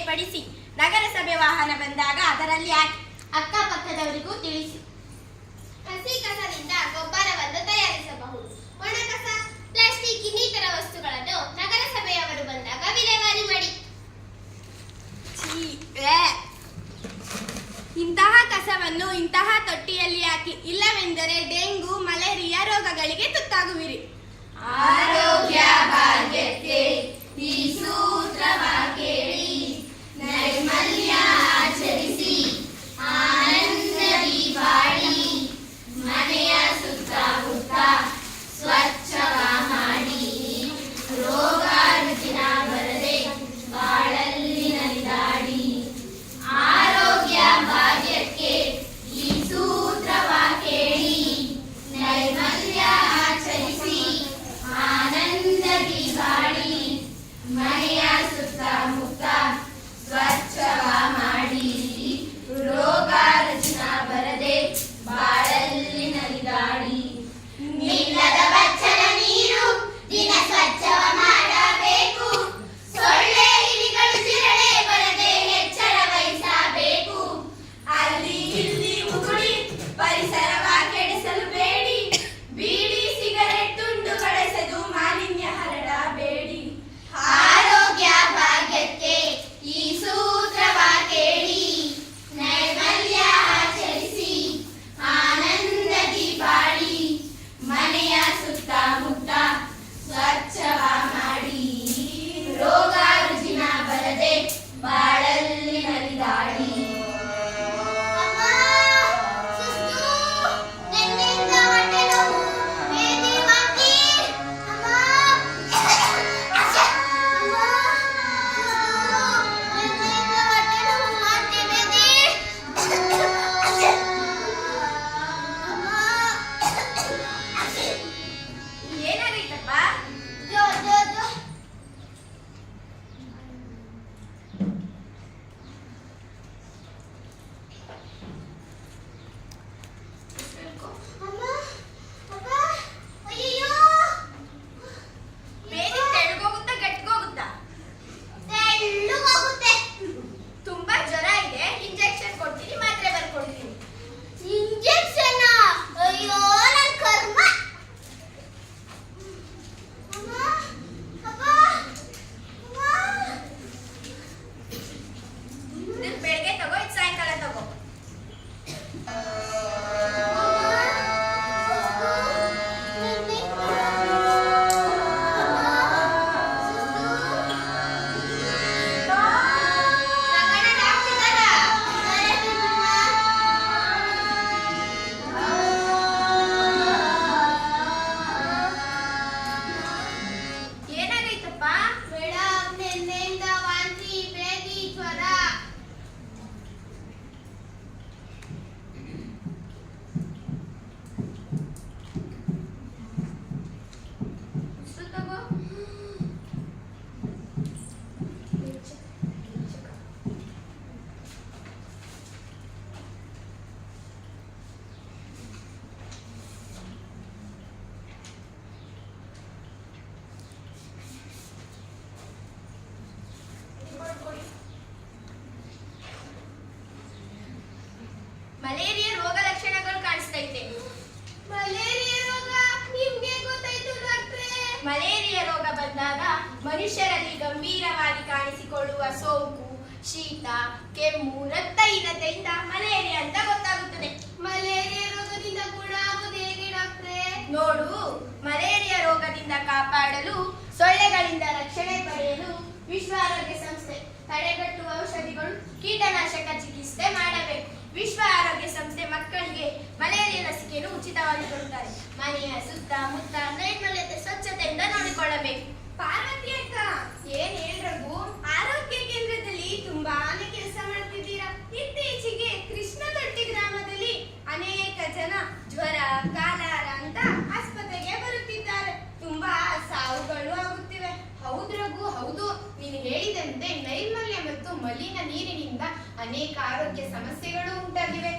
ಬೇರ್ಪಡಿಸಿ ನಗರಸಭೆ ವಾಹನ ಬಂದಾಗ ಅದರಲ್ಲಿ ಹಾಕಿ ಅಕ್ಕಪಕ್ಕದವರಿಗೂ ತಿಳಿಸಿ. ಹಸಿ ಕಸದಿಂದ ಗೊಬ್ಬರವನ್ನು ತಯಾರಿಸಬಹುದು. ಒಣ ಕಸ, ಪ್ಲಾಸ್ಟಿಕ್ ಇನ್ನಿತರ ವಸ್ತುಗಳನ್ನು ನಗರಸಭೆಯವರು ಬಂದಾಗ ವಿಲೇವಾರಿ ಮಾಡಿ. ಇಂತಹ ಕಸವನ್ನು ಇಂತಹ ತೊಟ್ಟಿಯಲ್ಲಿ ಹಾಕಿ, ಇಲ್ಲವೆಂದರೆ ಡೆಂಗು ಮಲೇರಿಯಾ ರೋಗಗಳಿಗೆ ತುತ್ತಾಗುವಿರಿ. ಆರೋಗ್ಯ ಭಾಗ್ಯಕ್ಕೆ ಈ ಸೂತ್ರವ ಕೇಳಿ, ನೈರ್ಮಲ್ಯ ಆಚರಿಸಿ ಆನಂದದಿ ಬಾಳಿ, ಮನೆಯ ಸುತ್ತಮುತ್ತ ಸ್ವಚ್ಛವ ಮಾಡಿ, ರೋಗ ರುಜಿನ ಬರದೆ ಬಾಳಲ್ಲಿ ನಲಿದಾಡಿ. ಆರೋಗ್ಯ ಭಾಗ್ಯಕ್ಕೆ ಈ ಸೂತ್ರವ ಕೇಳಿ, ನೈರ್ಮಲ್ಯ ಆಚರಿಸಿ ಆನಂದದಿ ಬಾಳಿ, ಮನೆಯ ಸುತ್ತಮುತ್ತ ಸ್ವಚ್ಛವ ಮಾಡಿ, ರೋಗ ರುಜಿನ ಬರದೆ ಬಾಳಲ್ಲಿ ನಲಿದಾಡಿ. ನಿಲ್ಲದ ಬಚ್ಚಲ ನೀರು ದಿನ ಸ್ವಚ್ಛವ ಮಾಡಬೇಕು, ಸೊಳ್ಳೆ ಇಲಿಗಳು ಜಿರಳೆ ಬರದೆ ಎಚ್ಚರ ವಹಿಸಬೇಕು. ಅಲ್ಲಿ ಇಲ್ಲಿ ಉಗುಳಿ ಪರಿಸರವ ಕೆಡಿಸಲು ಬೇಡಿ, ಬೀಡಿ ಸಿಗರೆಟ್ ತುಂಡು ಬಳಸದು ಮಾಲಿನ್ಯ ಹರಡಬೇಡಿ. ಆರೋಗ್ಯ ಭಾಗ್ಯಕ್ಕೆ ಈ ಸೂತ್ರವ ಕೇಳಿ, ನೈರ್ಮಲ್ಯ ಆಚರಿಸಿ ಆನಂದದಿ ಬಾಳಿ, ಮನೆಯ ಸುತ್ತಮುತ್ತ ಸ್ವಚ್ಛವ ಮಾಡಿ, ರೋಗ ರುಜಿನ ಬರದೆ ಬಾಳಲ್ಲಿ ನಲಿದಾಡಿ. ಏನಾಗೈತಪ್ಪ? ಬೇರೆ ತೆಳ್ಳಗೋಗುತ್ತಾ ಗಟ್ಟಿಗೋಗುತ್ತಾ? ತುಂಬಾ ಜ್ವರ ಇದೆ, ಇಂಜೆಕ್ಷನ್ ಕೊಡ್ತೀನಿ, ಮಾತ್ರೆ ಬರ್ಕೊಡ್ತೀನಿ. ಇಂಜೆಕ್ಷನ್? ಅಯ್ಯೋ ನನ್ ಕರ್ಮ. ಇದನ್ನ ಬೆಳಗ್ಗೆ ತಗೋ, ಇದು ಸಾಯಂಕಾಲ ತಗೋ. ಏನಾಗೈತಪ್ಪ? ಮೇಡಮ್, ನಿನ್ನೆಯಿಂದ ವಾಂತಿ, ಭೇದಿ, ಜ್ವರ. ಇಷ್ಟು ತಗೋ. ಮಲೇರಿಯಾ ರೋಗ ಲಕ್ಷಣಗಳು ಕಾಣಿಸ್ತೈತೆ. ಮಲೇರಿಯಾ ರೋಗ ನಿಮ್ಗೆ ಗೊತ್ತಾಯ್ತು ಡಾಕ್ಟ್ರೇ? ಮಲೇರಿಯಾ ರೋಗ ಬಂದಾಗ ಮನುಷ್ಯರಲ್ಲಿ ಗಂಭೀರವಾಗಿ ಕಾಣಿಸಿಕೊಳ್ಳುವ ಸೋಂಕು, ಶೀತ, ಕೆಮ್ಮು, ರಕ್ತಹೀನತೆಯಿಂದ ಮಲೇರಿಯಾ ಅಂತ ಗೊತ್ತಾಗುತ್ತದೆ. ಮಲೇರಿಯಾ ರೋಗದಿಂದ ಗುಣ ಆಗೋದು ಹೇಗೆ ಡಾಕ್ಟ್ರೇ? ನೋಡು, ಮಲೇರಿಯಾ ರೋಗದಿಂದ ಕಾಪಾಡಲು, ಸೊಳ್ಳೆಗಳಿಂದ ರಕ್ಷಣೆ ಪಡೆಯಲು ವಿಶ್ವ ಆರೋಗ್ಯ ಸಂಸ್ಥೆ ತಡೆಗಟ್ಟುವ ಔಷಧಿಗಳು, ಕೀಟನಾಶಕ ಚಿಕಿತ್ಸೆ ಮಾಡಬೇಕು. ವಿಶ್ವ ಆರೋಗ್ಯ ಸಂಸ್ಥೆ ಮಕ್ಕಳಿಗೆ ಮಲೇರಿಯಾ ಲಸಿಕೆಯನ್ನು ಉಚಿತವಾಗಿ ಕೊಡುತ್ತಾರೆ. ಮನೆಯ ಸುತ್ತಮುತ್ತ ನೈರ್ಮಲ್ಯತೆ ಸ್ವಚ್ಛತೆಯಿಂದ ನೋಡಿಕೊಳ್ಳಬೇಕು. ಪಾರ್ವತಿ ಅಕ್ಕ, ಏನ್ ಹೇಳ್ರಘು? ಆರೋಗ್ಯ ಕೇಂದ್ರದಲ್ಲಿ ತುಂಬಾನೇ ಕೆಲಸ ಮಾಡ್ತಿದ್ದೀರಾ. ಇತ್ತೀಚೆಗೆ ಕೃಷ್ಣದೊಡ್ಡಿ ಗ್ರಾಮದಲ್ಲಿ ಅನೇಕ ಜನ ಜ್ವರ, ಕಾಲಾರ ಅಂತ ಆಸ್ಪತ್ರೆಗೆ ಬರುತ್ತಿದ್ದಾರೆ. ತುಂಬಾ ಸಾವುಗಳು ಆಗುತ್ತಿವೆ. ಹೌದು ರಘು, ಹೌದು. ನೀನು ಹೇಳಿದಂತೆ ನೈರ್ಮಲ್ಯ ಮತ್ತು ಮಲಿನ ನೀರಿನಿಂದ ಅನೇಕ ಆರೋಗ್ಯ ಸಮಸ್ಯೆಗಳು ಉಂಟಾಗಿವೆ.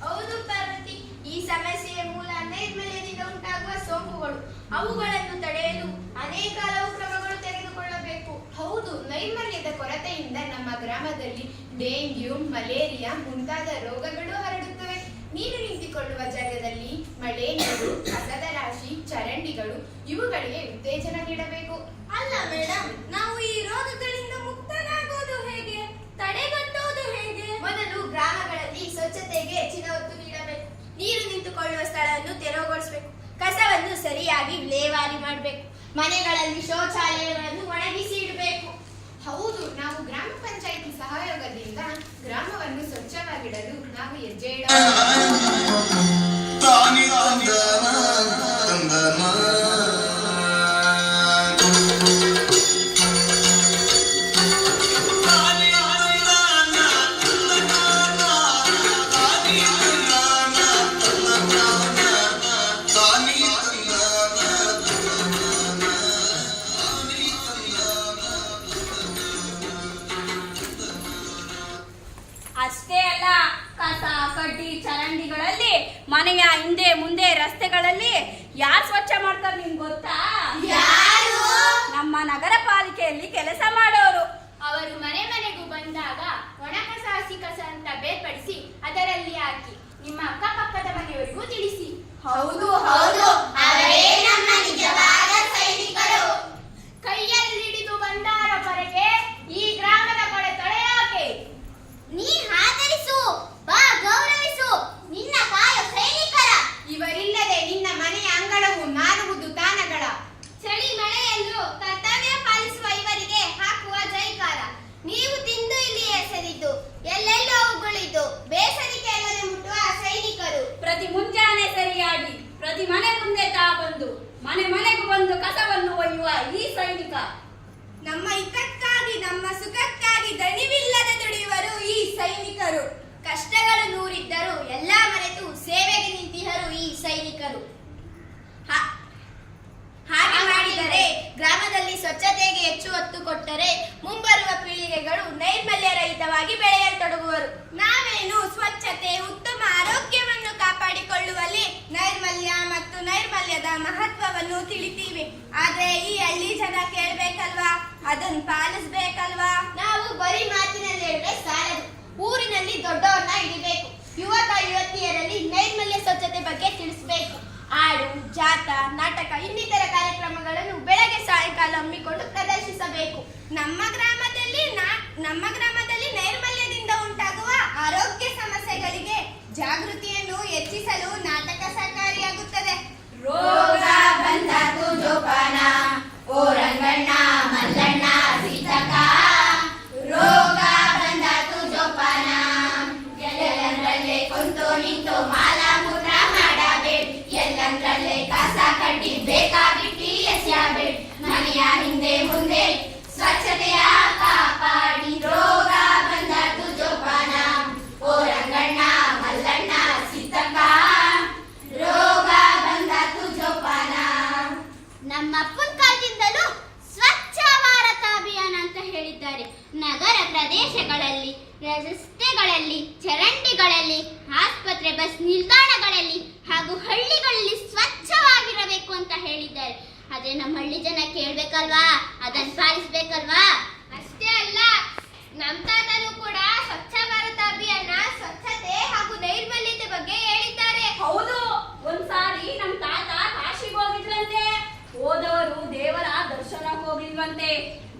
ಹೌದು ಪಾರ್ವತಿ, ಈ ಸಮಸ್ಯೆಯ ಮೂಲ ನೈರ್ಮಲ್ಯದಿಂದ ಉಂಟಾಗುವ ಸೋಂಕುಗಳು. ಅವುಗಳನ್ನು ತಡೆಯಲು ಅನೇಕ ಹಲವು ಕ್ರಮಗಳು ತೆಗೆದುಕೊಳ್ಳಬೇಕು. ಹೌದು, ನೈರ್ಮಲ್ಯದ ಕೊರತೆಯಿಂದ ನಮ್ಮ ಗ್ರಾಮದಲ್ಲಿ ಡೆಂಗ್ಯೂ, ಮಲೇರಿಯಾ ಮುಂತಾದ ರೋಗಗಳು ಹರಡುತ್ತವೆ. ನೀರು ನಿಂತುಕೊಳ್ಳುವ ಜಾಗದಲ್ಲಿ ಮಳೆ ನೀರು, ಕಸದ ರಾಶಿ, ಚರಂಡಿಗಳು ಇವುಗಳಿಗೆ ಉತ್ತೇಜನ ನೀಡಬೇಕು. ಅಲ್ಲ ಮೇಡಮ್, ನಾವು ಈ ರೋಗಗಳಿಂದ ಮುಕ್ತರಾಗೋದು ಹೇಗೆ? ತಡೆಗಟ್ಟುವುದು ಹೇಗೆ? ಮೊದಲು ಗ್ರಾಮಗಳಲ್ಲಿ ಸ್ವಚ್ಛತೆಗೆ ಹೆಚ್ಚಿನ ಒತ್ತು ನೀಡಬೇಕು. ನೀರು ನಿಂತುಕೊಳ್ಳುವ ಸ್ಥಳವನ್ನು ತೆರವುಗೊಳಿಸಬೇಕು. ಕಸವನ್ನು ಸರಿಯಾಗಿ ವಿಲೇವಾರಿ ಮಾಡಬೇಕು. ಮನೆಗಳಲ್ಲಿ ಶೌಚಾಲಯಗಳನ್ನು ಒಣಗಿಸಿ ಇಡಬೇಕು. ಹೌದು, ನಾವು ಗ್ರಾಮ ಪಂಚಾಯಿತಿ ಸಹಯೋಗದಿಂದ ಗ್ರಾಮವನ್ನು ಸ್ವಚ್ಛವಾಗಿಡಲು ನಾವು ಹೆಜ್ಜೆ ಅಷ್ಟೇ ಅಲ್ಲ, ಕಸ ಕಡ್ಡಿ ಚರಂಡಿಗಳಲ್ಲಿ, ಮನೆಯ ಹಿಂದೆ ಮುಂದೆ ರಸ್ತೆಗಳಲ್ಲಿ ಯಾರು ಸ್ವಚ್ಛ ಮಾಡ್ತಾರೆ ನಿಮ್ಗೆ ಗೊತ್ತಾ? ಯಾರು? ನಮ್ಮ ನಗರ ಪಾಲಿಕೆಯಲ್ಲಿ ಕೆಲಸ ಮಾಡೋರು. ಅವರು ಮನೆ ಮನೆಗೂ ಬಂದಾಗ ಒಣ ಕಸ ಹಸಿ ಕಸ ಅಂತ ಬೇರ್ಪಡಿಸಿ ಅದರಲ್ಲಿ ಹಾಕಿ ನಿಮ್ಮ ಅಕ್ಕಪಕ್ಕದ ಮನೆಯವರಿಗೂ ತಿಳಿಸಿ. ಹೌದು ಹೌದು, ಅವರೇ ನಮ್ಮ ನಿಜವಾದ ಸೈನಿಕರು. ಕೈಯಲ್ಲಿಡಿದು ಬಂದಾರವರೆಗೆ ಈ ಗ್ರಾಮದ ಕೊಳೆ ತೊಳೆಯಾಕೆ? ನೀ ಆದರಿಸು, ಬಾ ಗೌರವಿಸು ನಿನ್ನ ಕಾಯೋ ಸೈನಿಕರ. ಇವರಿಲ್ಲದೆ ನಿನ್ನ ಮನೆಯ ಅಂಗಳವು ನಾರುವುದು ತಾನಗಳ. ಚಳಿ ಮಳೆಯಲ್ಲೂ ಕರ್ತವ್ಯ ಪಾಲಿಸುವ ಇವರಿಗೆ ಹಾಕುವ ಜೈಕಾರ. ನೀವು ತಿಂದು ಇಲ್ಲಿ ಎಸೆದಿದ್ದು ಎಲ್ಲೆಲ್ಲೋ ಉಗುಳಿದ್ದು ಬೇಸರಿಕೆಯಲ್ಲದೆ ಮುಟ್ಟುವ ಸೈನಿಕರು. ಪ್ರತಿ ಮುಂಜಾನೆ ಸರಿಯಾಗಿ ಪ್ರತಿ ಮನೆ ಮುಂದೆ ತಾ ಬಂದು ಮನೆ ಮನೆಗೂ ಬಂದು ಕಸವನ್ನು ಒಯ್ಯುವ ಈ ಸೈನಿಕ. ನಮ್ಮ ಹಿತಕ್ಕಾಗಿ ನಮ್ಮ ಸುಖಕ್ಕಾಗಿ ದಣಿವಿಲ್ಲದೆ ದುಡಿಯುವರು ಈ ಸೈನಿಕರು. ಕಷ್ಟಗಳು ನೂರಿದ್ದರೂ ಎಲ್ಲಾ ಮರೆತು ಸೇವೆಗೆ ನಿಂತಿಹರು ಈ ಸೈನಿಕರು. ಹಾಗೆ ಮಾಡಿದರೆ, ಗ್ರಾಮದಲ್ಲಿ ಸ್ವಚ್ಛತೆಗೆ ಹೆಚ್ಚು ಒತ್ತು ಕೊಟ್ಟರೆ ಮುಂಬರುವ ಪೀಳಿಗೆಗಳು ನೈರ್ಮಲ್ಯ ರಹಿತವಾಗಿ ಬೆಳೆಯತೊಡಗುವರು. ನಾವೇನು ಸ್ವಚ್ಛತೆ, ಉತ್ತಮ ಆರೋಗ್ಯವನ್ನು ಕಾಪಾಡಿಕೊಳ್ಳುವಲ್ಲಿ ನೈರ್ಮಲ್ಯ ಮತ್ತು ನೈರ್ಮಲ್ಯದ ಮಹತ್ವವನ್ನು ತಿಳಿತೀವಿ. ಆದ್ರೆ ಈ ಹಳ್ಳಿ ಜನ ಕೇಳ್ಬೇಕಲ್ವಾ, ಅದನ್ನು ಪಾಲಿಸ್ಬೇಕಲ್ವಾ? ನಾವು ಬರೀ ಮಾತಿನಲ್ಲಿ ಹೇಳಿದ್ರೆ ಸಾಲದು, ಊರಿನಲ್ಲಿ ದೊಡ್ಡವನ್ನ ಹಿಡಿಬೇಕು. ಯುವಕ ಯುವತಿಯರಲ್ಲಿ ನೈರ್ಮಲ್ಯ ಸ್ವಚ್ಛತೆ ಬಗ್ಗೆ ತಿಳಿಸಬೇಕು. ಹಾಡು, ಜಾಥಾ, ನಾಟಕ ಇನ್ನಿತರ ಕಾರ್ಯಕ್ರಮಗಳನ್ನು ಬೆಳಗ್ಗೆ ಸಾಯಂಕಾಲ ಹಮ್ಮಿಕೊಂಡು ಪ್ರದರ್ಶಿಸಬೇಕು. ನಮ್ಮ ಗ್ರಾಮದಲ್ಲಿ ನೈರ್ಮಲ್ಯದಿಂದ ಉಂಟಾಗುವ ಆರೋಗ್ಯ ಸಮಸ್ಯೆಗಳಿಗೆ ಜಾಗೃತಿಯನ್ನು ಹೆಚ್ಚಿಸಲು ನಾಟಕ ಸಹಕಾರಿಯಾಗುತ್ತದೆ. ರೋಗ ಬಂದಾತು ಜೋಪಾನ, ಓ ರಂಗಣ್ಣ ಮಲ್ಲಣ್ಣ ಸೀತಕ್ಕ. ರೋಗ ಬಂದಾತು ಜೋಪಾನ, ಎಲ್ಲಂದ್ರಲ್ಲೇ ಕುಂತು ನಿಂತು ಮಾಲ ಮೂತ್ರ ಮಾಡಬೇಡಿ. ಎಲ್ಲಂದ್ರಲ್ಲೇ ಕಸ ಕಡ್ಡಿ ಬೇಕಾಬಿಟ್ಟಿ ಎಸೆಯಬೇಡಿ. ಮನೆಯ ಹಿಂದೆ ಮುಂದೆ ಸ್ವಚ್ಛತೆಯ ಕಾಪಾಡಿ. ರೋಗ ಬಂದಾತು ಜೋಪಾನ, ಓ ರಂಗಣ್ಣ ಮಲ್ಲಣ್ಣ ಸೀತಕ್ಕ. ರೋಗ ಬಂದಾತು ಜೋಪಾನ. ನಮ್ಮ ಅಪ್ಪನ ಕಾಲದಿಂದಲೂ ಸ್ವಚ್ಛ ಭಾರತ ಅಭಿಯಾನ ಅಂತ ಹೇಳಿದ್ದಾರೆ. ನಗರ ಪ್ರದೇಶಗಳಲ್ಲಿ, ರಸ್ತೆಗಳಲ್ಲಿ, ಚರಂಡಿಗಳಲ್ಲಿ, ಆಸ್ಪತ್ರೆ, ಬಸ್ ನಿಲ್ದಾಣಗಳಲ್ಲಿ ಹಾಗೂ ಹಳ್ಳಿಗಳಲ್ಲಿ ಸ್ವಚ್ಛವಾಗಿರಬೇಕು ಅಂತ ಹೇಳಿದ್ದಾರೆ. ಆದ್ರೆ ನಮ್ಮ ಹಳ್ಳಿ ಜನ ಕೇಳ್ಬೇಕಲ್ವಾ, ಅದನ್ನು ಪಾಲಿಸ್ಬೇಕಲ್ವಾ? ಅಷ್ಟೇ ಅಲ್ಲ, ನಮ್ಮ ತಾತನು ಕೂಡ ಸ್ವಚ್ಛ ಭಾರತ ಅಭಿಯಾನ, ಸ್ವಚ್ಛತೆ ಹಾಗೂ ನೈರ್ಮಲ್ಯತೆ ಬಗ್ಗೆ ಹೇಳಿದ್ದಾರೆ. ಹೌದು, ಒಂದ್ಸಾರಿ ನಮ್ ತಾತ ಕಾಶಿಗೆ ಹೋಗಿದ್ರಂತೆ. ಹೋದವರು ದೇವರ ದರ್ಶನಕ್ಕೆ ಹೋಗಿಲ್ವಂತೆ.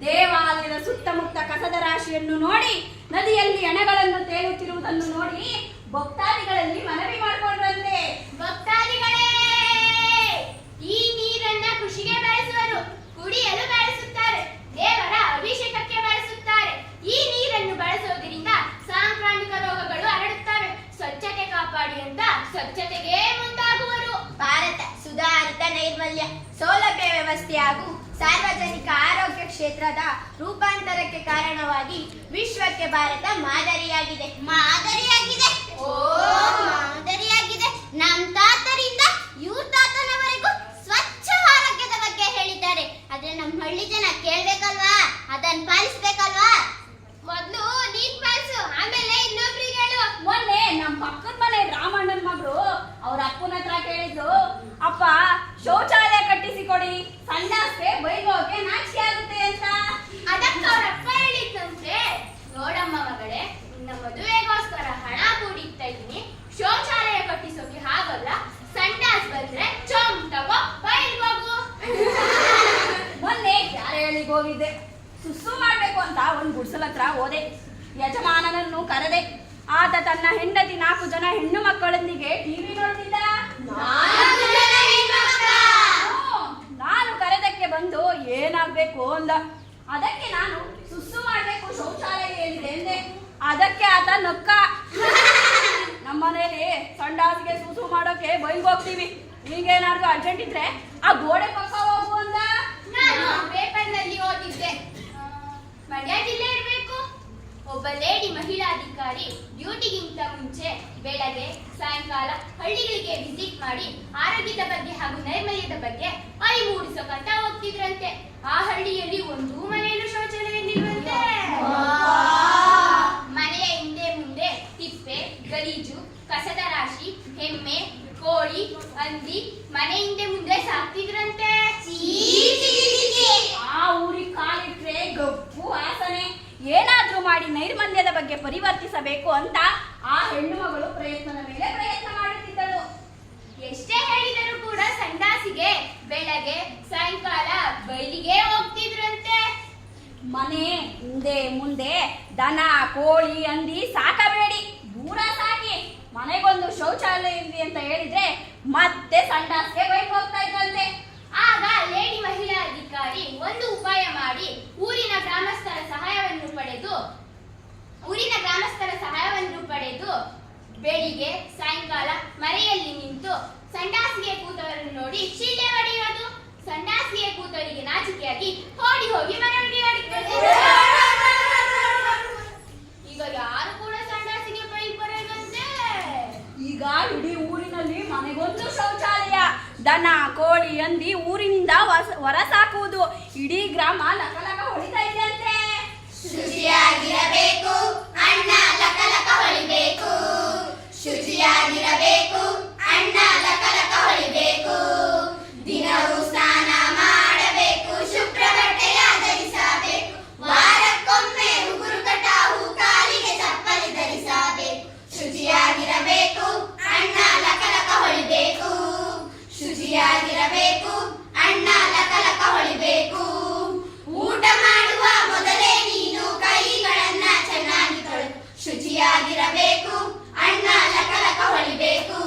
ದೇವಾಲಯದ ಸುತ್ತಮುತ್ತ ಕಸದ ರಾಶಿಯನ್ನು ನೋಡಿ, ನದಿಯಲ್ಲಿ ಹೆಣಗಳನ್ನು ತೇಲುತ್ತಿರುವುದನ್ನು ನೋಡಿ ಭಕ್ತಾದಿಗಳಲ್ಲಿ ಮನವಿ ಮಾಡಿಕೊಂಡ್ರಂತೆ. ಭಕ್ತಾದಿಗಳೇ, ಈ ನೀರನ್ನ ಕೃಷಿಗೆ ಬಳಸುವರು, ಕುಡಿಯಲು ಬಳಸುತ್ತಾರೆ, ದೇವರ ಅಭಿಷೇಕಕ್ಕೆ ಬಳಸುತ್ತಾರೆ. ಈ ನೀರನ್ನು ಬಳಸುವುದರಿಂದ ಸಾಂಕ್ರಾಮಿಕ ರೋಗಗಳು ಹರಡುತ್ತವೆ. ಸ್ವಚ್ಛತೆ ಕಾಪಾಡಿ ಅಂತ ಸ್ವಚ್ಛತೆಗೆ ಮುಂದಾಗುವರು. ಭಾರತ ಸುಧಾರಿತ ನೈರ್ಮಲ್ಯ ಸೌಲಭ್ಯ ವ್ಯವಸ್ಥೆ ಹಾಗೂ ಸಾರ್ವಜನಿಕ ಆರೋಗ್ಯ ಕ್ಷೇತ್ರದ ರೂಪಾಂತರಕ್ಕೆ ಕಾರಣವಾಗಿ ವಿಶ್ವಕ್ಕೆ ಭಾರತ ಮಾದರಿಯಾಗಿದೆ. ನಮ್ಮ ತಾತರಿಂದ ಇವ್ರ ತಾತನವರೆಗೂ ಸ್ವಚ್ಛ ಆರೋಗ್ಯದ ಬಗ್ಗೆ ಹೇಳಿದ್ದಾರೆ. ಆದ್ರೆ ನಮ್ಮ ಹಳ್ಳಿ ಜನ ಕೇಳ್ಬೇಕಲ್ವಾ, ಅದನ್ನು ಪಾಲಿಸ್ಬೇಕಲ್ವಾ? ಮೊದ್ಲು ನೀನ್ ಪಾಲಿಸು, ಆಮೇಲೆ ಇನ್ನೊಬ್ರಿಗೆ ಹೇಳು. ಮೊನ್ನೆ ನಮ್ ಪಕ್ಕದ ಮನೆ ರಾಮಣ್ಣನ ಮಗಳು ಅವ್ರ ಅಪ್ಪನ ಹತ್ರ ಕೇಳಿದ್ರು, ಅಪ್ಪ ಶೌಚಾಲಯ ಕಟ್ಟಿಸಿ ಕೊಡಿ, ಸಂಡಾಸ್ಗೆ ಬೈಗೋಕೆ ನಾಚಿಕೆ ಆಗುತ್ತೆ ಅಂತ. ಅದಕ್ಕೆ ನಿನ್ನ ಮದುವೆಗೋಸ್ಕರ ಹಣ ಕೂಡಿಡ್ತಾ ಇದ್ದೀನಿ, ಶೌಚಾಲಯ ಕಟ್ಟಿಸೋಕೆ ಹಾಗಲ್ಲ. ಸಂಡಾಸ್ ಬಂದ್ರೆ ಚೋಮ್ ತಗೋ ಬೈಲ್ಗೋಗು. ಮೊನ್ನೆ ಯಾರ ಹೇಳಿಗೆ ಹೋಗಿದ್ದೆ, ಸುಸ್ಸು ಮಾಡ್ಬೇಕು ಅಂತ ಒಂದು ಗುಡ್ಸಲ ಹತ್ರ ಹೋದೆ. ಯಜಮಾನನನ್ನು ಕರೆದೆ. ಆತ ತನ್ನ ಹೆಂಡತಿ 4 ಜನ ಹೆಣ್ಣು ಮಕ್ಕಳೊಂದಿಗೆ ಟಿವಿ ನೋಡ್ತಿದ್ದ. ನಾನು ಕರೆದಕ್ಕೆ ಬಂದು ಏನಾಗ್ಬೇಕು ಅಂದ. ಅದಕ್ಕೆ ನಾನು ಸುಸ್ಸು ಮಾಡ್ಬೇಕು, ಶೌಚಾಲಯ ಹೇಳಿದೆ ಎಂದೆ. ಅದಕ್ಕೆ ಆತ ನಕ್ಕ. ನಮ್ಮನೇಲಿ ಸಂಡಾಸಿಗೆ ಸುಸು ಮಾಡೋಕೆ ಬೈಲ್ಗೆ ಹೋಗ್ತೀವಿ, ಈಗೇನಾದ್ರು ಅರ್ಜೆಂಟ್ ಇದ್ರೆ ಆ ಗೋಡೆ ಪಕ್ಕ ಹೋಗು ಅಂದ. ನಾನು ಪೇಪರ್ನಲ್ಲಿ ಓದಿದ್ದೆ, ಮಂಡ್ಯ ಜಿಲ್ಲೆ ಇರಬೇಕು. ಒಬ್ಬ ಲೇಡಿ ಮಹಿಳಾಧಿಕಾರಿ ಡ್ಯೂಟಿಗಿಂತ ಮುಂಚೆ ಬೆಳಗ್ಗೆ ಸಾಯಂಕಾಲ ಹಳ್ಳಿಗಳಿಗೆ ವಿಸಿಟ್ ಮಾಡಿ ಆರೋಗ್ಯದ ಬಗ್ಗೆ ಹಾಗೂ ನೈರ್ಮಲ್ಯದ ಬಗ್ಗೆ ಅರಿವು ಮೂಡಿಸೋಕಂತ ಹೋಗ್ತಿದ್ರಂತೆ. ಆ ಹಳ್ಳಿಯಲ್ಲಿ ಒಂದು ಮನೆಯಲ್ಲೂ ಶೌಚಾಲಯ ಇಲ್ವಂತೆ. ಮನೆಯ ಹಿಂದೆ ಮುಂದೆ ತಿಪ್ಪೆ, ಗಲೀಜು, ಕಸದ ರಾಶಿ, ಎಮ್ಮೆ, ಕೋಳಿ, ಹಂದಿ ಮನೆ ಹಿಂದೆ ಮುಂದೆ ಸಾಕ್ತಿದ್ರಂತೆ. ಆ ಊರಿಗೆ ಕಾಲಿಟ್ರೆ ಗಪ್ಪು ವಾಸನೆ. ಏನಾದ್ರೂ ಮಾಡಿ ನೈರ್ಮಲ್ಯದ ಬಗ್ಗೆ ಪರಿವರ್ತಿಸಬೇಕು ಅಂತ ಆ ಹೆಣ್ಣು ಮಗಳು ಪ್ರಯತ್ನದ ಮೇಲೆ ಪ್ರಯತ್ನ ಮಾಡುತ್ತಿದ್ದಳು. ಎಷ್ಟೇ ಹೇಳಿದರೂ ಕೂಡ ಸಂಡಾಸಿಗೆ ಬೆಳಗ್ಗೆ ಸಾಯಂಕಾಲ ಬಯಲಿಗೆ ಹೋಗ್ತಿದ್ರಂತೆ. ಮನೆ ಹಿಂದೆ ಮುಂದೆ ದನ, ಕೋಳಿ, ಹಂದಿ ಸಾಕಬೇಡಿ, ದೂರ ಸಾಕಿ. ಮನೆಗೊಂದು ಶೌಚಾಲಯ ಇರಲಿ ಅಂತ ಹೇಳಿದ್ರೆ ಮತ್ತೆ ಸಂಡಾಸ್ಗೆ ಬೈಕ್ ಹೋಗ್ತಾ ಇದ್ದಂತೆ. ಆಗ ಲೇಡಿ ಮಹಿಳಾ ಅಧಿಕಾರಿ ಒಂದು ಉಪಾಯ ಮಾಡಿ ಊರಿನ ಗ್ರಾಮಸ್ಥರ ಸಹಾಯವನ್ನು ಪಡೆದು ಬೆಳಿಗ್ಗೆ ಸಾಯಂಕಾಲ ಮರೆಯಲ್ಲಿ ನಿಂತು ಸಂಡಾಸಿಗೆ ಕೂತವರನ್ನು ನೋಡಿ ಶಿಲೆ ಹೊಡೆಯೋದು. ಸಂಡಾಸಿಗೆ ಕೂತವರಿಗೆ ನಾಚಿಕೆಯಾಗಿ ಓಡಿ ಹೋಗಿ ಮನೆಯೊಳಗೆ ಈಗ ಯಾರು ಕೂಡ ಸಂಡಾಸಿಗೆ ಬೈಲ್ ಬರೋದಂತೆ. ಈಗ ಇಡೀ ಊರಿನಲ್ಲಿ ಮನೆಗೊಂದು ಶೌಚಾಲಯ. ದನ, ಕೋಳಿ, ಹಂದಿ ಊರಿನಿಂದ ಹೊರ ಸಾಕುವುದು. ಇಡೀ ಗ್ರಾಮ ಲಕಲಕ ಹೊಳಿತಾ ಇದೆ ಅಂತೆ. ಶುಚಿಯಾಗಿರಬೇಕು, ಅಣ್ಣ ಲಕಲಕ ಹೊಳಿಬೇಕು. ಶುಚಿಯಾಗಿರಬೇಕು, ಅಣ್ಣ ಲಕಲಕ ಹೊಳಿಬೇಕು. ದಿನವೂ ಸ್ನಾನ ಮಾಡಬೇಕು, ಶುಭ್ರ ಬಟ್ಟೆಯ ಧರಿಸಬೇಕು. ವಾರಕ್ಕೊಮ್ಮೆ ಉಗುರು ಕಟಾವು, ಕಾಲಿಗೆ ಚಪ್ಪಲಿ ಧರಿಸಬೇಕು. ಶುಚಿಯಾಗಿರಬೇಕು, ಅಣ್ಣ ಲಕಲಕ ಹೊಳಿಬೇಕು. ಶುಚಿಯಾಗಿರಬೇಕು, ಅಣ್ಣ ಲಕಲಕ ಹೊಳಿಬೇಕು. ಊಟ ಮಾಡುವ ಮೊದಲೇ ನೀನು ಕೈಗಳನ್ನ ಚೆನ್ನಾಗಿ ತೊಳೆ. ಶುಚಿಯಾಗಿರಬೇಕು, ಅಣ್ಣ ಲಕಲಕ ಹೊಳಿಬೇಕು.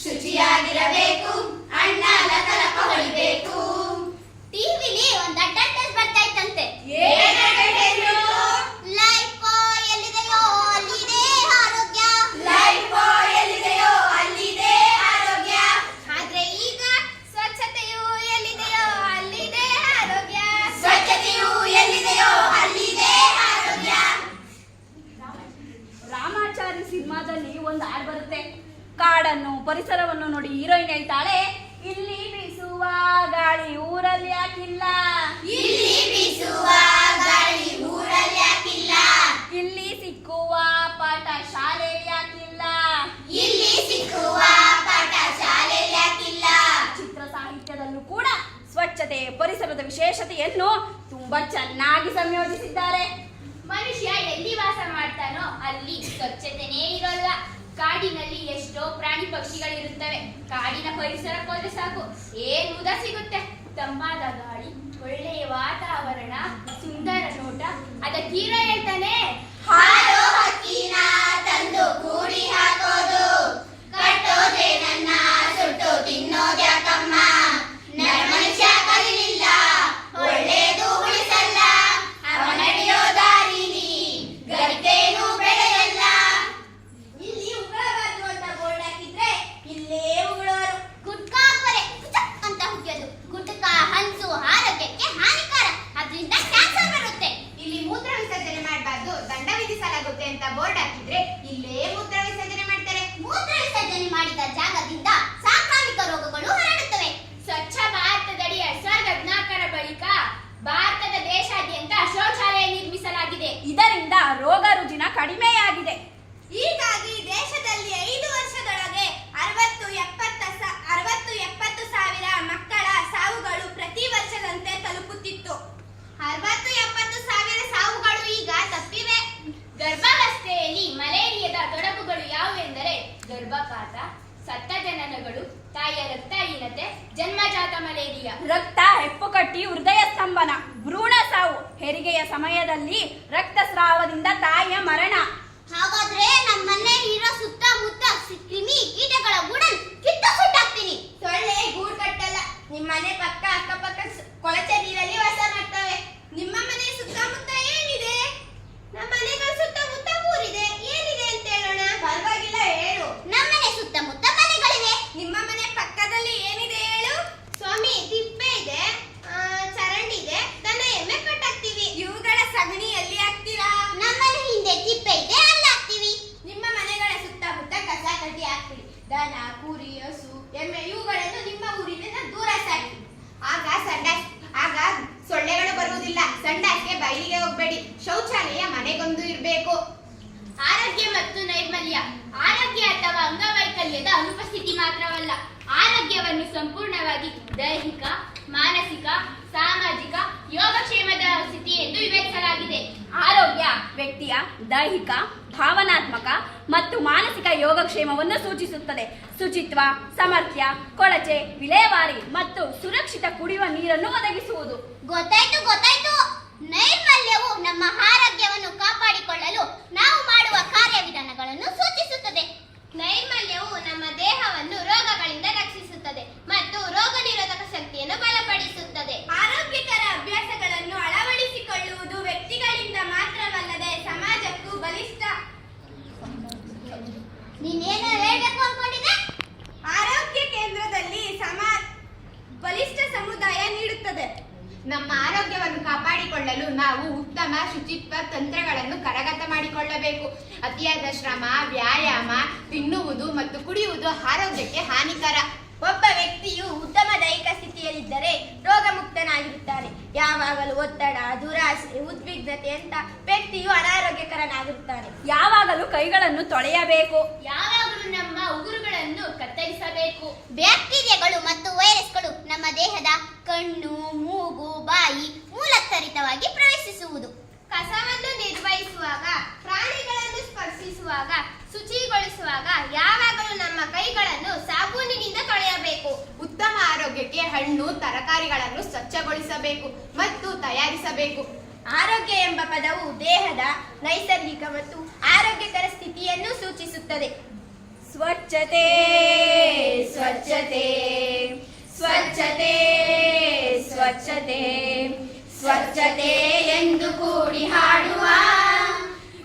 ಶುಚಿಯಾಗಿರಬೇಕು, ಅಣ್ಣ ಲಕಲಕ ಹೊಳಿಬೇಕು. ಟಿವಿಲಿ ಒಂದು ಅಡ್ವರ್ಟೈಸ್ ಬರ್ತಾ ಇತ್ತಂತೆ. ಲೈಫ್ ಎಲ್ಲಿದೆಯೋ ಅಲ್ಲಿದೆ ಆರೋಗ್ಯ. ಲೈಫ್ ಎಲ್ಲಿದೆಯೋ ಅಲ್ಲಿದೆ ಆರೋಗ್ಯ. ಆದ್ರೆ ಈಗ ಸ್ವಚ್ಛತೆಯು ಎಲ್ಲಿದೆಯೋ ಅಲ್ಲಿದೆ ಆರೋಗ್ಯ. ಸ್ವಚ್ಛತೆಯು ಎಲ್ಲಿದೆಯೋ ಅಲ್ಲಿದೆ ಆರೋಗ್ಯ. ರಾಮಾಚಾರಿ ಸಿನಿಮಾದಲ್ಲಿ ಒಂದು ಹಾಡು ಬರುತ್ತೆ. ಕಾಡನ್ನು ಪರಿಸರವನ್ನು ನೋಡಿ ಹೀರೋಯಿನ್ ಹೇಳ್ತಾಳೆ, ಇಲ್ಲಿ ಬೀಸುವ ಗಾಳಿ ಊರಲ್ಲಿ ಯಾಕಿಲ್ಲ, ಇಲ್ಲಿ ಬೀಸುವ ಗಾಳಿ ಊರಲ್ಲಿ ಯಾಕಿಲ್ಲ. ಇಲ್ಲಿ ಸಿಕ್ಕುವ ಪಾಠ ಶಾಲೆಯಲ್ಲಿ ಯಾಕಿಲ್ಲ, ಇಲ್ಲಿ ಸಿಕ್ಕುವ ಪಾಠ ಶಾಲೆಯಲ್ಲಿ ಯಾಕಿಲ್ಲ. ಚಿತ್ರ ಸಾಹಿತ್ಯದಲ್ಲೂ ಕೂಡ ಸ್ವಚ್ಛತೆ, ಪರಿಸರದ ವಿಶೇಷತೆಯನ್ನು ತುಂಬಾ ಚೆನ್ನಾಗಿ ಸಂಯೋಜಿಸಿದ್ದಾರೆ. ಮನುಷ್ಯ ಎಲ್ಲಿ ವಾಸ ಮಾಡ್ತಾನೋ ಅಲ್ಲಿ ಸ್ವಚ್ಛತೆನೇ ಇರೋಲ್ಲ. ಕಾಡಿನಲ್ಲಿ ಎಷ್ಟೋ ಪ್ರಾಣಿ ಪಕ್ಷಿಗಳಿರುತ್ತವೆ. ಕಾಡಿನ ಪರಿಸರಕ್ಕೆ ಹೋದ್ರೆ ಸಾಕು, ಏನ್ ಮುದ ಸಿಗುತ್ತೆ. ತಂಪಾದ ಗಾಳಿ, ಒಳ್ಳೆಯ ವಾತಾವರಣ, ಸುಂದರ ನೋಟ. ಅದಕ್ಕೆ ಹೀರೋ ಹೇಳ್ತಾನೆ, ಹಾರೋ ಹಕ್ಕಿನ ತಂದು ಕೂಡಿ ಹಾಕೋದು, ಕಟ್ಟೋದೆ ನನ್ನ ಸುಟ್ಟು ತಿನ್ನೋದ್ಯಾಕಮ್ಮ. ನರಮನುಷ್ಯ ಕಲಿಲಿಲ್ಲ, ಒಳ್ಳೇದು ಉಳಿಸಲ್ಲ. ಅವ ನಡೆಯೋ ದಾರಿಲಿ ಗರಿಕೇನು ಬೆಳೆಯಲ್ಲ. ಇಲ್ಲಿ ಉಗುಳಬಾರ್ದು ಅಂತ ಬೋರ್ಡ್ ಹಾಕಿದ್ರೆ ಇಲ್ಲೇ ಉಗುಳೋರು. ಗುಟ್ಕಾ ಹಾಕೋರೆ ಅಂತ ಹುಗ್ಯೋದು. ಗುಟ್ಕಾ ಹಂಚು ಆರೋಗ್ಯಕ್ಕೆ ಹಾನಿಕಾರ, ಅದರಿಂದ ಕ್ಯಾನ್ಸರ್ ಬರುತ್ತೆ. ಇಲ್ಲಿ ಮೂತ್ರ ವಿಸರ್ಜನೆ ಮಾಡಬಾರ್ದು, ದಂಡ ವಿಧಿಸಲಾಗುತ್ತೆ ಅಂತ ಬೋರ್ಡ್ ಹಾಕಿದ್ರೆ ಇಲ್ಲೇ ಮೂತ್ರ ವಿಸರ್ಜನೆ ಮಾಡ್ತಾರೆ. ಮೂತ್ರ ವಿಸರ್ಜನೆ ಮಾಡಿದ ಜಾಗದಿಂದ ಸಾಂಕ್ರಾಮಿಕ ರೋಗಗಳು ಹರಡುತ್ತವೆ. ಸ್ವಚ್ಛ ಭಾರತದಡಿ 2014ರ ಬಳಿಕ ಭಾರತದ ದೇಶಾದ್ಯಂತ ಶೌಚಾಲಯ ನಿರ್ಮಿಸಲಾಗಿದೆ. ಇದರಿಂದ ರೋಗ ರುಜಿನ ಕಡಿಮೆಯಾಗಿದೆ. ಹೀಗಾಗಿ ದೇಶದಲ್ಲಿ 5 ವರ್ಷದೊಳಗೆ 60-70 ಸಾವಿರ ಮಕ್ಕಳ ಸಾವುಗಳು ಪ್ರತಿ ವರ್ಷದಂತೆ ತಲುಪುತ್ತಿತ್ತು. 60-70 ಸಾವಿರ ಸಾವುಗಳು ಈಗ ತಪ್ಪಿವೆ. ಗರ್ಭಾವಸ್ಥೆಯಲ್ಲಿ ಮಹಿಳೆಯಲ್ಲಿ ಮಲೇರಿಯಾದ ತೊಡಕುಗಳು ಯಾವುವೆಂದರೆ ಗರ್ಭಪಾತ, ಸತ್ತ ಜನನಗಳು, ತಾಯಿಯ ರಕ್ತಹೀನತೆ, ಜನ್ಮಜಾತ ಮಲೇರಿಯಾ. ರಕ್ತ ಹೆಪ್ಪುಕಟ್ಟಿ ಹೃದಯ ಸ್ತಂಭನ, ಭ್ರೂಣ ಸಾವು, ಹೆರಿಗೆಯ ಸಮಯದಲ್ಲಿ ರಕ್ತಸ್ರಾವದಿಂದ ತಾಯಿಯ ಮರಣ. ಹಾಗಾದ್ರೆ ನಮ್ಮನೆ ಇರೋ ಸುತ್ತಮುತ್ತ ಕ್ರಿಮಿ ಕೀಟಗಳ ಗೂಡನ್ನು ಕಿತ್ತು ಸುಟ್ಟಾಕ್ತೀನಿ. ಸೊಳ್ಳೆ ಗೂಡು ಕಟ್ಟಲ್ಲ. ನಿಮ್ಮ ಮನೆ ಪಕ್ಕ ಅಕ್ಕಪಕ್ಕ ಕೊಳಚೆ ನೀರಲ್ಲಿ ವಾಸ ಮಾಡ್ತವೆ. ನಿಮ್ಮ ಮನೆ ಸುತ್ತಮುತ್ತ ಏನಿದೆ? ನಮ್ಮ ಮನೆಗಳ ಸುತ್ತಮುತ್ತ ಊರಿದೆ. ಏನಿದೆ ಅಂತ ಹೇಳೋಣ? ಪರವಾಗಿಲ್ಲ, ಹೇಳು. ನಮ್ಮನೆ ಸುತ್ತಮುತ್ತ ಮನೆಗಳಿವೆ. ನಿಮ್ಮ ಮನೆ ಪಕ್ಕದಲ್ಲಿ ಏನಿದೆ ಹೇಳು? ಸ್ವಾಮಿ, ತಿಪ್ಪೆ ಇದೆ, ಚರಂಡಿ ಇದೆ, ದನ ಎಮ್ಮೆ ಕಟ್ಟಾಕ್ತಿವಿ. ಇವುಗಳ ಸಗಣಿ ಎಲ್ಲಿ ಹಾಕ್ತೀರಾ? ನಮ್ಮನೆ ಹಿಂದೆ ತಿಪ್ಪೆ ಇದೆ, ಅಲ್ಲಿ ಹಾಕ್ತಿವಿ. ನಿಮ್ಮ ಮನೆಗಳ ಸುತ್ತಮುತ್ತ ಕಸ ಕಡ್ಡಿ ಹಾಕ್ಬಿಡಿ. ದನ, ಕುರಿ, ಹಸು, ಎಮ್ಮೆ ಇವುಗಳನ್ನು ನಿಮ್ಮ ಊರಿನಿಂದ ದೂರ ಸಾಕಿ. ಆಗ ಸೊಳ್ಳೆಗಳು ಬರುವುದಿಲ್ಲ. ಸಂಡಾಸ್ಗೆ ಬಯಲಿಗೆ ಹೋಗ್ಬೇಡಿ. ಶೌಚಾಲಯ ಮನೆಗೊಂದು ಇರಬೇಕು. ಆರೋಗ್ಯ ಮತ್ತು ನೈರ್ಮಲ್ಯ. ಆರೋಗ್ಯ ಅಥವಾ ಅಂಗವೈಕಲ್ಯದ ಅನುಪಸ್ಥಿತಿ ಮಾತ್ರವಲ್ಲ, ಆರೋಗ್ಯವನ್ನು ಸಂಪೂರ್ಣವಾಗಿ ದೈಹಿಕ, ಮಾನಸಿಕ, ಸಾಮಾಜಿಕ, ಯೋಗಕ್ಷೇಮದ ಸ್ಥಿತಿ ಎಂದು ವಿವರಿಸಲಾಗಿದೆ. ಆರೋಗ್ಯ ವ್ಯಕ್ತಿಯ ದೈಹಿಕ, ಭಾವನಾತ್ಮಕ ಮತ್ತು ಮಾನಸಿಕ ಯೋಗಕ್ಷೇಮವನ್ನು ಸೂಚಿಸುತ್ತದೆ. ಶುಚಿತ್ವ, ಸಮರ್ಥ್ಯ, ಕೊಳಚೆ ವಿಲೇವಾರಿ ಮತ್ತು ಸುರಕ್ಷಿತ ಕುಡಿಯುವ ನೀರನ್ನು ಒದಗಿಸುವುದು. ಗೊತ್ತಾಯ್ತು. ನೈರ್ಮಲ್ಯವು ನಮ್ಮ ಆರೋಗ್ಯವನ್ನು ಕಾಪಾಡಿಕೊಳ್ಳಲು ನಾವು ಮಾಡುವ ಕಾರ್ಯವಿಧಾನಗಳನ್ನು ಸೂಚಿಸುತ್ತದೆ. ನೈರ್ಮಲ್ಯವು ನಮ್ಮ ದೇಹವನ್ನು ರೋಗಗಳಿಂದ ರಕ್ಷಿಸುತ್ತದೆ ಮತ್ತು ರೋಗ ನಿರೋಧಕ ಶಕ್ತಿಯನ್ನು ಬಲಪಡಿಸುತ್ತದೆ. ಆರೋಗ್ಯಕರ ಅಭ್ಯಾಸಗಳನ್ನು ಅಳವಡಿಸಿಕೊಳ್ಳುವುದು ವ್ಯಕ್ತಿಗಳಿಂದ ಮಾತ್ರವಲ್ಲದೆ ಸಮಾಜಕ್ಕೂ ಬಲಿಷ್ಠ. ನೀನೇನು ಹೇಳಬೇಕು ಅನ್ಕೊಂಡಿದೆ? ಆರೋಗ್ಯ ಕೇಂದ್ರದಲ್ಲಿ ಬಲಿಷ್ಠ ಸಮುದಾಯ ನೀಡುತ್ತದೆ. ನಮ್ಮ ಆರೋಗ್ಯವನ್ನು ಕಾಪಾಡಿಕೊಳ್ಳಲು ನಾವು ಉತ್ತಮ ಶುಚಿತ್ವ ತಂತ್ರಗಳನ್ನು ಕರಗತ ಮಾಡಿಕೊಳ್ಳಬೇಕು. ಅತಿಯಾದ ಶ್ರಮ, ವ್ಯಾಯಾಮ, ತಿನ್ನುವುದು ಮತ್ತು ಕುಡಿಯುವುದು ಆರೋಗ್ಯಕ್ಕೆ ಹಾನಿಕರ. ಒಬ್ಬ ವ್ಯಕ್ತಿಯು ಉತ್ತಮ ದೈಹಿಕ ಸ್ಥಿತಿಯಲ್ಲಿದ್ದರೆ ರೋಗಮುಕ್ತನಾಗಿರುತ್ತಾನೆ. ಯಾವಾಗಲೂ ಒತ್ತಡ, ದುರಾಸೆ, ಉದ್ವಿಗ್ನತೆಯಂತ ವ್ಯಕ್ತಿಯು ಅನಾರೋಗ್ಯಕರನಾಗಿರುತ್ತಾನೆ. ಯಾವಾಗಲೂ ಕೈಗಳನ್ನು ತೊಳೆಯಬೇಕು. ಯಾವಾಗಲೂ ನಮ್ಮ ಉಗುರುಗಳನ್ನು ಕತ್ತರಿಸಬೇಕು. ಬ್ಯಾಕ್ಟೀರಿಯಾಗಳು ಮತ್ತು ವೈರಸ್ಗಳು ನಮ್ಮ ದೇಹದ ಕಣ್ಣು, ಮೂಗು, ಬಾಯಿ ಮೂಲತ್ವರಿತವಾಗಿ ಪ್ರವೇಶಿಸುವುದು. ಕಸವನ್ನು ನಿರ್ವಹಿಸುವಾಗ, ಪ್ರಾಣಿಗಳನ್ನು ಸ್ಪರ್ಶಿಸುವಾಗ, ಶುಚಿಗೊಳಿಸುವಾಗ ಯಾವಾಗಲೂ ನಮ್ಮ ಕೈಗಳನ್ನು ಸಾಬೂನಿನಿಂದ ತೊಳೆಯಬೇಕು. ಉತ್ತಮ ಆರೋಗ್ಯಕ್ಕೆ ಹಣ್ಣು, ತರಕಾರಿಗಳನ್ನು ಸ್ವಚ್ಛಗೊಳಿಸಬೇಕು ಮತ್ತು ತಯಾರಿಸಬೇಕು. ಆರೋಗ್ಯ ಎಂಬ ಪದವು ದೇಹದ ನೈಸರ್ಗಿಕ ಮತ್ತು ಆರೋಗ್ಯಕರ ಸ್ಥಿತಿಯನ್ನು ಸೂಚಿಸುತ್ತದೆ. ಸ್ವಚ್ಛತೆ ಸ್ವಚ್ಛತೆ ಸ್ವಚ್ಛತೆ ಸ್ವಚ್ಛತೆ ಸ್ವಚ್ಛತೆ ಎಂದು ಕೂಡಿ ಹಾಡುವ,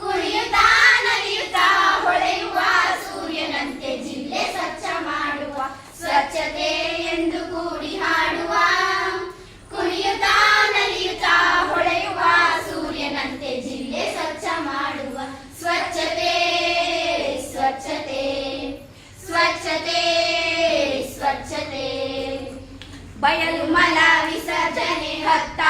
ಕುಣಿಯುತ್ತಾ ನಲಿಯುತ್ತಾ ಹೊಳೆಯುವ ಸೂರ್ಯನಂತೆ ಜಿಲ್ಲೆ ಸ್ವಚ್ಛ ಮಾಡುವ. ಸ್ವಚ್ಛತೆ ಎಂದು ಕೂಡಿ ಹಾಡುವ, ಕುಣಿಯುತ್ತಾ ನಲಿಯುತ್ತಾ ಹೊಳೆಯುವ ಸೂರ್ಯನಂತೆ ಜಿಲ್ಲೆ ಸ್ವಚ್ಛ ಮಾಡುವ. ಸ್ವಚ್ಛತೆ ಸ್ವಚ್ಛತೆ ಸ್ವಚ್ಛತೆ ಸ್ವಚ್ಛತೆ. ಬಯಲು ಮಲ ವಿಸರ್ಜನೆ, ಹತ್ತ